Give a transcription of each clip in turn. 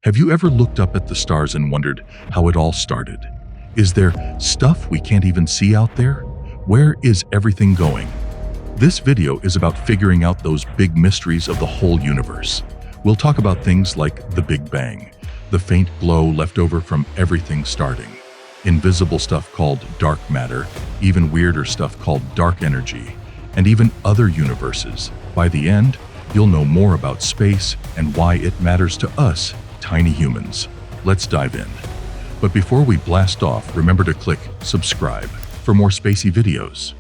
Have you ever looked up at the stars and wondered how it all started? Is there stuff we can't even see out there? Where is everything going? This video is about figuring out those big mysteries of the whole universe. We'll talk about things like the Big Bang, the faint glow left over from everything starting, invisible stuff called dark matter, even weirder stuff called dark energy, and even other universes. By the end, you'll know more about space and why it matters to us, tiny humans. Let's dive in. But before we blast off, remember to click subscribe for more spacey videos.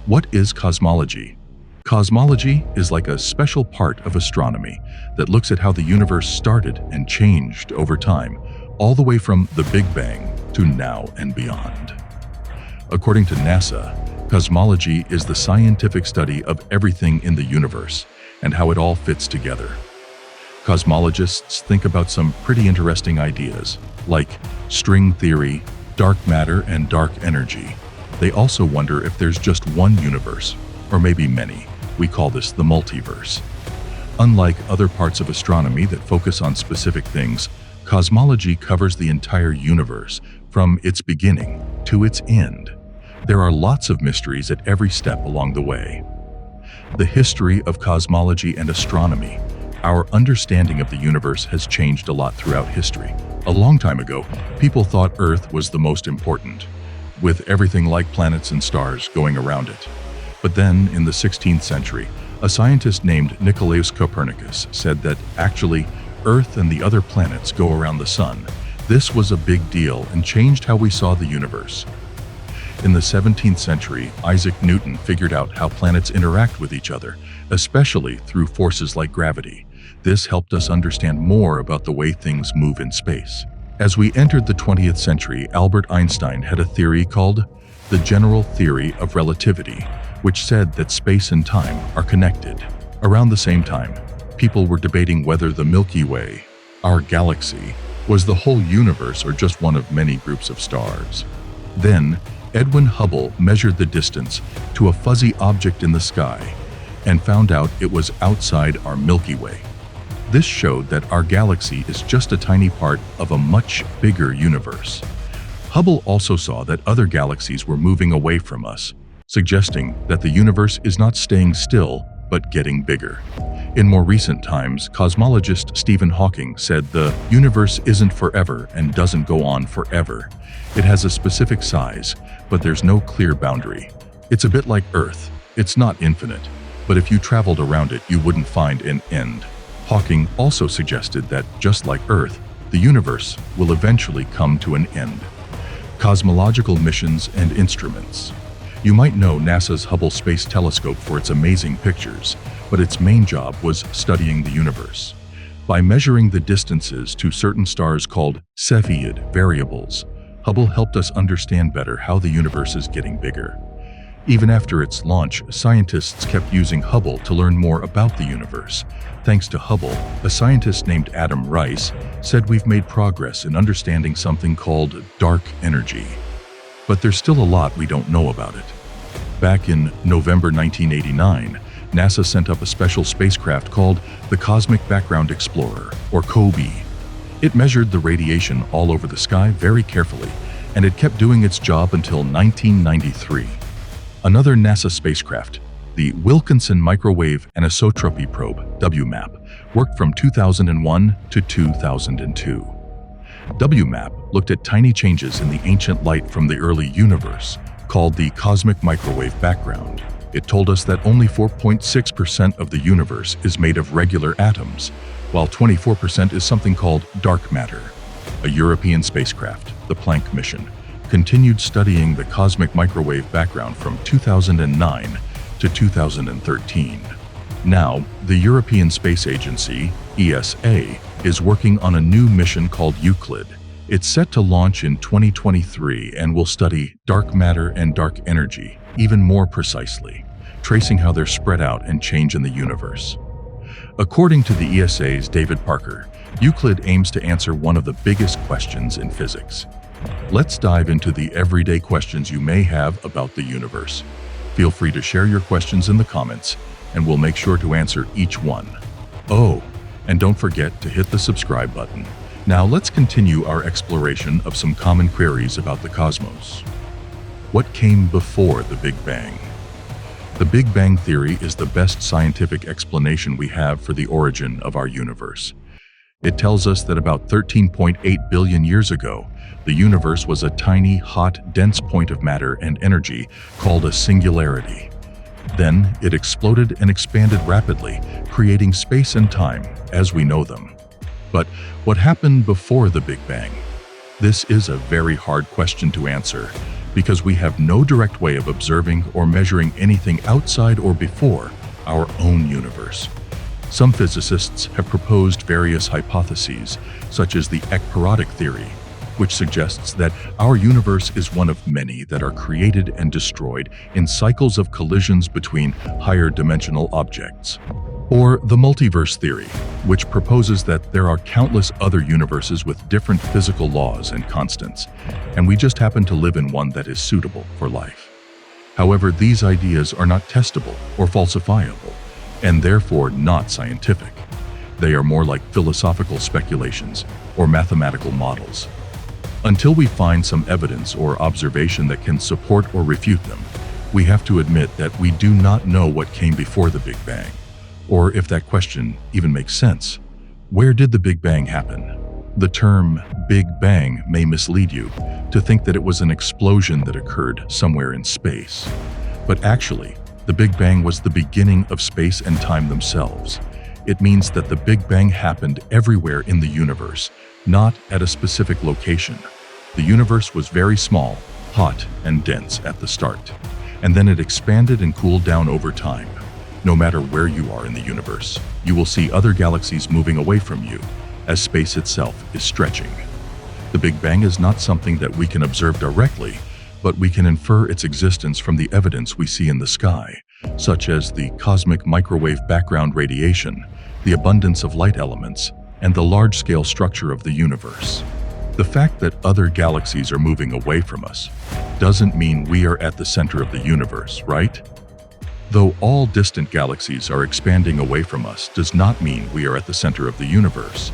What is cosmology? Cosmology is like a special part of astronomy that looks at how the universe started and changed over time, all the way from the Big Bang to now and beyond. According to NASA, cosmology is the scientific study of everything in the universe and how it all fits together. Cosmologists think about some pretty interesting ideas, like string theory, dark matter, and dark energy. They also wonder if there's just one universe, or maybe many. We call this the multiverse. Unlike other parts of astronomy that focus on specific things, cosmology covers the entire universe, from its beginning to its end. There are lots of mysteries at every step along the way. The history of cosmology and astronomy. Our understanding of the universe has changed a lot throughout history. A long time ago, people thought Earth was the most important, with everything like planets and stars going around it. But then, in the 16th century, a scientist named Nicolaus Copernicus said that actually, Earth and the other planets go around the sun. This was a big deal and changed how we saw the universe. In the 17th century, Isaac Newton figured out how planets interact with each other, especially through forces like gravity. This helped us understand more about the way things move in space. As we entered the 20th century, Albert Einstein had a theory called the general theory of relativity, which said that space and time are connected. Around the same time, people were debating whether the Milky Way, our galaxy, was the whole universe or just one of many groups of stars. Then, Edwin Hubble measured the distance to a fuzzy object in the sky and found out it was outside our Milky Way. This showed that our galaxy is just a tiny part of a much bigger universe. Hubble also saw that other galaxies were moving away from us, suggesting that the universe is not staying still, but getting bigger. In more recent times, cosmologist Stephen Hawking said the universe isn't forever and doesn't go on forever. It has a specific size, but there's no clear boundary. It's a bit like Earth. It's not infinite, but if you traveled around it, you wouldn't find an end. Hawking also suggested that, just like Earth, the universe will eventually come to an end. Cosmological missions and instruments. You might know NASA's Hubble Space Telescope for its amazing pictures, but its main job was studying the universe. By measuring the distances to certain stars called Cepheid variables, Hubble helped us understand better how the universe is getting bigger. Even after its launch, scientists kept using Hubble to learn more about the universe. Thanks to Hubble, a scientist named Adam Rice said we've made progress in understanding something called dark energy. But there's still a lot we don't know about it. Back in November 1989, NASA sent up a special spacecraft called the Cosmic Background Explorer, or COBE. It measured the radiation all over the sky very carefully, and it kept doing its job until 1993. Another NASA spacecraft, the Wilkinson Microwave Anisotropy Probe, WMAP, worked from 2001 to 2002. WMAP looked at tiny changes in the ancient light from the early universe, called the cosmic microwave background. It told us that only 4.6% of the universe is made of regular atoms, while 24% is something called dark matter. A European spacecraft, the Planck mission, continued studying the cosmic microwave background from 2009 to 2013. Now, the European Space Agency, ESA, is working on a new mission called Euclid. It's set to launch in 2023 and will study dark matter and dark energy even more precisely, tracing how they're spread out and change in the universe. According to the ESA's David Parker, Euclid aims to answer one of the biggest questions in physics. Let's dive into the everyday questions you may have about the universe. Feel free to share your questions in the comments, and we'll make sure to answer each one. Oh, and don't forget to hit the subscribe button. Now let's continue our exploration of some common queries about the cosmos. What came before the Big Bang? The Big Bang theory is the best scientific explanation we have for the origin of our universe. It tells us that about 13.8 billion years ago, the universe was a tiny, hot, dense point of matter and energy called a singularity. Then it exploded and expanded rapidly, creating space and time as we know them. But what happened before the Big Bang? This is a very hard question to answer because we have no direct way of observing or measuring anything outside or before our own universe. Some physicists have proposed various hypotheses, such as the ekpyrotic theory, which suggests that our universe is one of many that are created and destroyed in cycles of collisions between higher dimensional objects. Or the multiverse theory, which proposes that there are countless other universes with different physical laws and constants, and we just happen to live in one that is suitable for life. However, these ideas are not testable or falsifiable, and therefore not scientific. They are more like philosophical speculations or mathematical models. Until we find some evidence or observation that can support or refute them, we have to admit that we do not know what came before the Big Bang, or if that question even makes sense. Where did the Big Bang happen? The term Big Bang may mislead you to think that it was an explosion that occurred somewhere in space. But actually, the Big Bang was the beginning of space and time themselves. It means that the Big Bang happened everywhere in the universe, not at a specific location. The universe was very small, hot, and dense at the start, and then it expanded and cooled down over time. No matter where you are in the universe, you will see other galaxies moving away from you, as space itself is stretching. The Big Bang is not something that we can observe directly, but we can infer its existence from the evidence we see in the sky, such as the cosmic microwave background radiation, the abundance of light elements, and the large-scale structure of the universe. The fact that other galaxies are moving away from us doesn't mean we are at the center of the universe, right? Though all distant galaxies are expanding away from us does not mean we are at the center of the universe.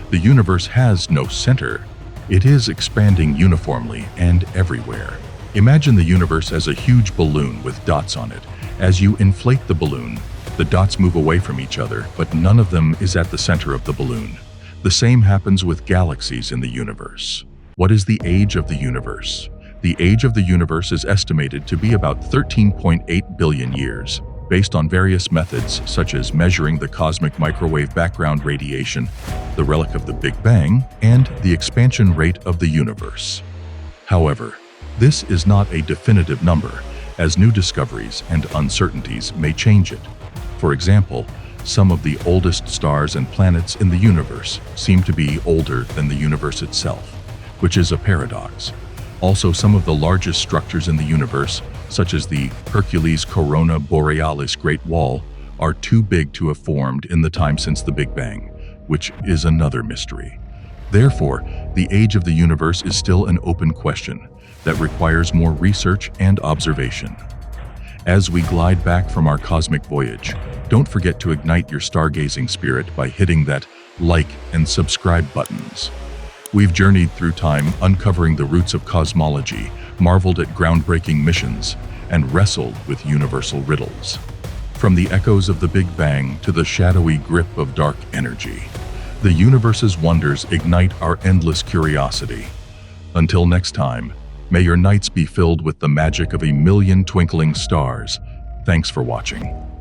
The universe has no center. It is expanding uniformly and everywhere. Imagine the universe as a huge balloon with dots on it. As you inflate the balloon, the dots move away from each other, but none of them is at the center of the balloon. The same happens with galaxies in the universe. What is the age of the universe? The age of the universe is estimated to be about 13.8 billion years, based on various methods such as measuring the cosmic microwave background radiation, the relic of the Big Bang, and the expansion rate of the universe. However, this is not a definitive number, as new discoveries and uncertainties may change it. For example, some of the oldest stars and planets in the universe seem to be older than the universe itself, which is a paradox. Also, some of the largest structures in the universe, such as the Hercules Corona Borealis Great Wall, are too big to have formed in the time since the Big Bang, which is another mystery. Therefore, the age of the universe is still an open question that requires more research and observation. As we glide back from our cosmic voyage, don't forget to ignite your stargazing spirit by hitting that like and subscribe buttons. We've journeyed through time, uncovering the roots of cosmology, marveled at groundbreaking missions, and wrestled with universal riddles. From the echoes of the Big Bang to the shadowy grip of dark energy, the universe's wonders ignite our endless curiosity. Until next time, may your nights be filled with the magic of a million twinkling stars. Thanks for watching.